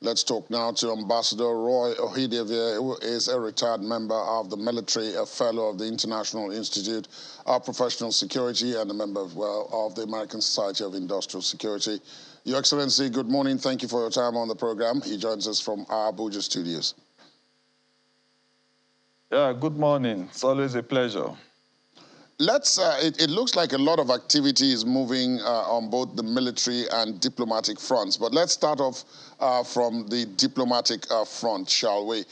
Let's talk now to Ambassador Roy Ohidevie, who is a retired member of the military, a fellow of the International Institute of Professional Security, and a member as well of the American Society of Industrial Security. Your Excellency, good morning. Thank you for your time on the program. He joins us from our Abuja studios. Yeah, good morning. It's always a pleasure. It looks like a lot of activity is moving on both the military and diplomatic fronts. But let's start off from the diplomatic front, shall we?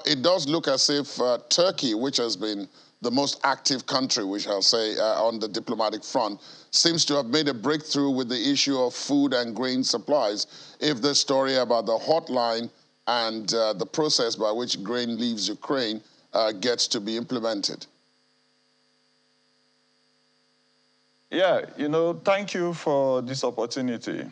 It does look as if Turkey, which has been the most active country, we shall say, on the diplomatic front, seems to have made a breakthrough with the issue of food and grain supplies. If the story about the hotline and the process by which grain leaves Ukraine gets to be implemented. Yeah, thank you for this opportunity.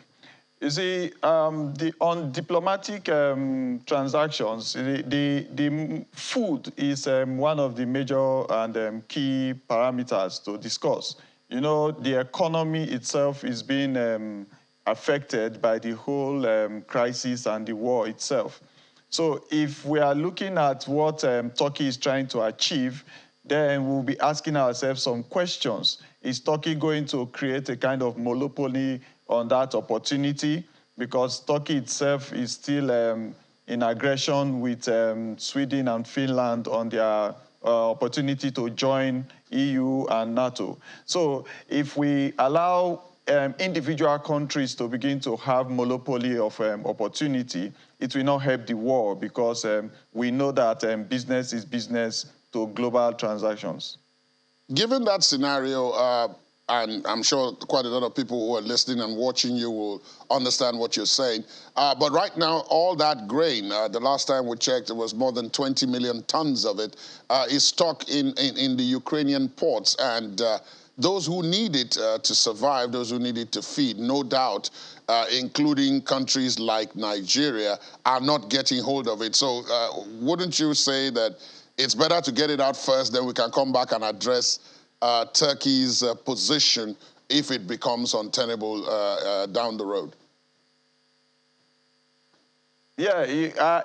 You see, on diplomatic transactions, the food is one of the major and key parameters to discuss. The economy itself is being affected by the whole crisis and the war itself. So if we are looking at what Turkey is trying to achieve, then we'll be asking ourselves some questions. Is Turkey going to create a kind of monopoly on that opportunity? Because Turkey itself is still in aggression with Sweden and Finland on their opportunity to join EU and NATO. So if we allow individual countries to begin to have monopoly of opportunity, it will not help the war, because we know that business is business to global transactions. Given that scenario, and I'm sure quite a lot of people who are listening and watching you will understand what you're saying, but right now, all that grain, the last time we checked, it was more than 20 million tons of it, is stuck in the Ukrainian ports, and those who need it to survive, those who need it to feed, no doubt, including countries like Nigeria, are not getting hold of it. So wouldn't you say that it's better to get it out first, then we can come back and address Turkey's position if it becomes untenable down the road? Yeah,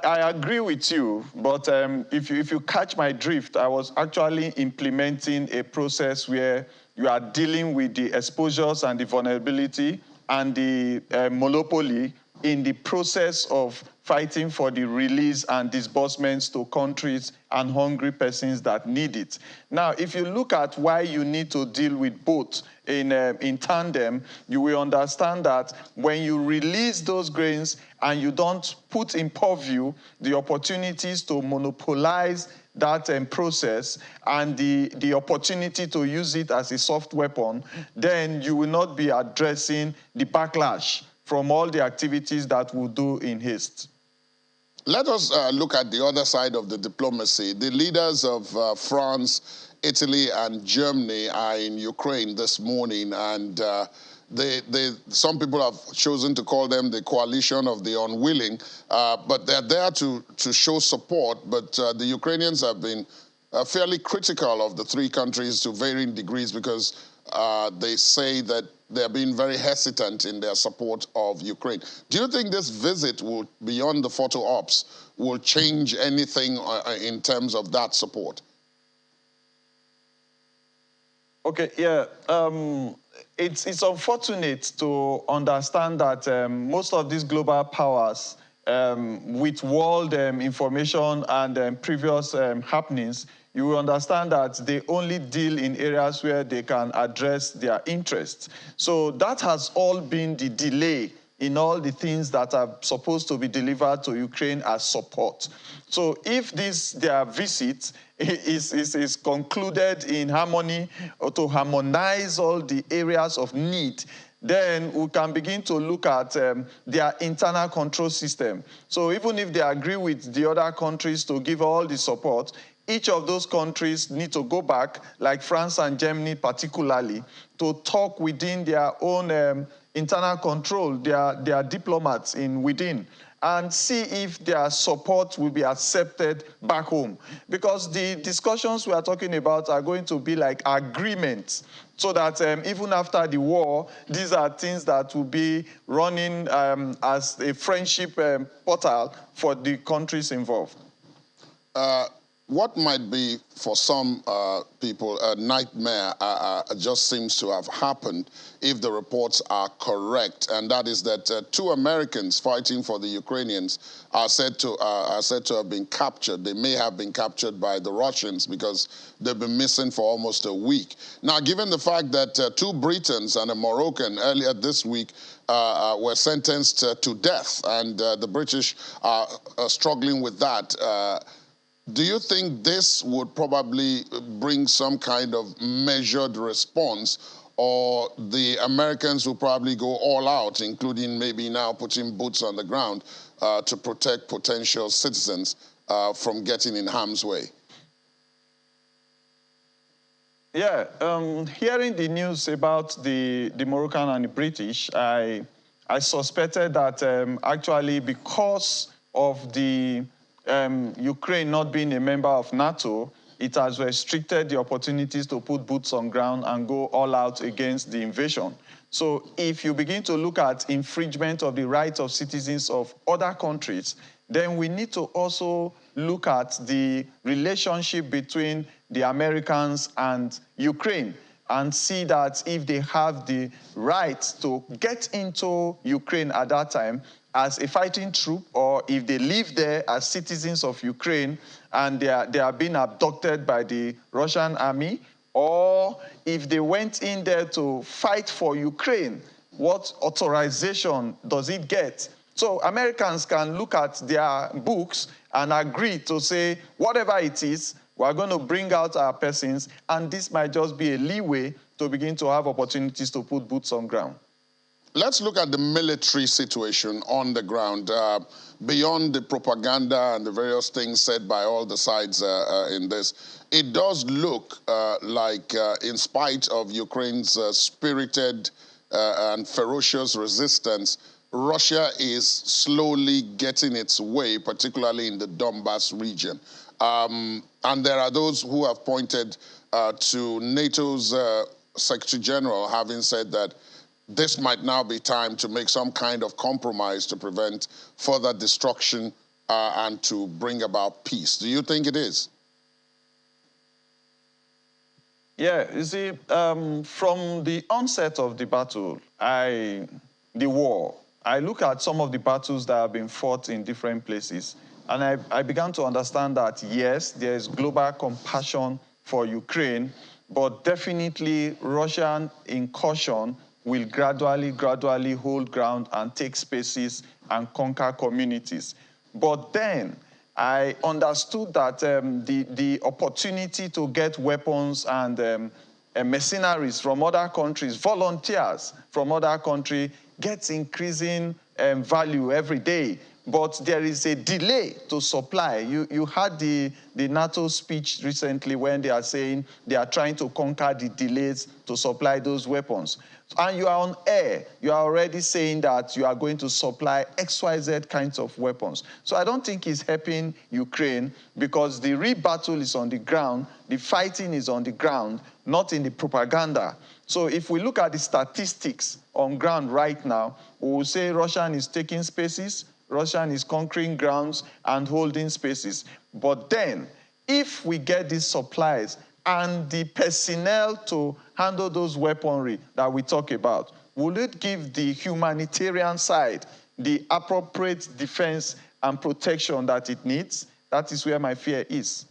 I agree with you, but if you catch my drift, I was actually implementing a process where you are dealing with the exposures and the vulnerability and the monopoly in the process of fighting for the release and disbursements to countries and hungry persons that need it. Now, if you look at why you need to deal with both in tandem, you will understand that when you release those grains and you don't put in purview the opportunities to monopolize that process and the opportunity to use it as a soft weapon, then you will not be addressing the backlash from all the activities that we'll do in haste. Let us look at the other side of the diplomacy. The leaders of France, Italy, and Germany are in Ukraine this morning, and some people have chosen to call them the coalition of the unwilling, but they're there to show support. But the Ukrainians have been fairly critical of the three countries to varying degrees, because they say that they're being very hesitant in their support of Ukraine. Do you think this visit will, beyond the photo ops, will change anything in terms of that support? Okay, yeah. It's unfortunate to understand that most of these global powers, with world information and previous happenings, you will understand that they only deal in areas where they can address their interests. So that has all been the delay in all the things that are supposed to be delivered to Ukraine as support. So if their visit is concluded in harmony, or to harmonize all the areas of need, then we can begin to look at their internal control system. So even if they agree with the other countries to give all the support, each of those countries need to go back, like France and Germany particularly, to talk within their own internal control, their diplomats within, and see if their support will be accepted back home. Because the discussions we are talking about are going to be like agreements, so that even after the war, these are things that will be running as a friendship portal for the countries involved. What might be, for some people, a nightmare just seems to have happened if the reports are correct, and that is that 2 Americans fighting for the Ukrainians are said to have been captured. They may have been captured by the Russians because they've been missing for almost a week. Now, given the fact that 2 Britons and a Moroccan earlier this week were sentenced to death, and the British are struggling with that, do you think this would probably bring some kind of measured response, or the Americans will probably go all out, including maybe now putting boots on the ground to protect potential citizens from getting in harm's way? Yeah, hearing the news about the Moroccan and the British, I suspected that actually because of the Ukraine not being a member of NATO, it has restricted the opportunities to put boots on ground and go all out against the invasion. So if you begin to look at infringement of the rights of citizens of other countries, then we need to also look at the relationship between the Americans and Ukraine and see that if they have the right to get into Ukraine at that time as a fighting troop, or if they live there as citizens of Ukraine and they are being abducted by the Russian army, or if they went in there to fight for Ukraine, what authorization does it get? So Americans can look at their books and agree to say, whatever it is, we're going to bring out our persons, and this might just be a leeway to begin to have opportunities to put boots on ground. Let's look at the military situation on the ground. Beyond the propaganda and the various things said by all the sides in this, it does look like, in spite of Ukraine's spirited and ferocious resistance, Russia is slowly getting its way, particularly in the Donbas region. And there are those who have pointed to NATO's Secretary General having said that this might now be time to make some kind of compromise to prevent further destruction and to bring about peace. Do you think it is? Yeah, you see, from the onset of the battle, the war, I look at some of the battles that have been fought in different places, and I began to understand that, yes, there is global compassion for Ukraine, but definitely Russian incursion will gradually hold ground and take spaces and conquer communities. But then I understood that the opportunity to get weapons and mercenaries from other countries, volunteers from other countries, gets increasing value every day. But there is a delay to supply. You had the NATO speech recently when they are saying they are trying to conquer the delays to supply those weapons. And you are on air. You are already saying that you are going to supply XYZ kinds of weapons. So I don't think it's helping Ukraine, because the real battle is on the ground, the fighting is on the ground, not in the propaganda. So if we look at the statistics on ground right now, we will say Russia is taking spaces, Russia is conquering grounds and holding spaces. But then, if we get these supplies and the personnel to handle those weaponry that we talk about, will it give the humanitarian side the appropriate defense and protection that it needs? That is where my fear is.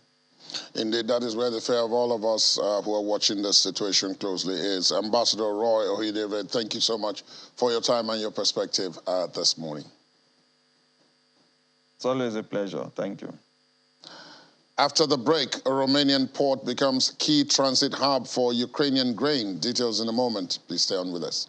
Indeed, that is where the fear of all of us who are watching this situation closely is. Ambassador Roy Ohidere, thank you so much for your time and your perspective this morning. It's always a pleasure. Thank you. After the break, a Romanian port becomes key transit hub for Ukrainian grain. Details in a moment. Please stay on with us.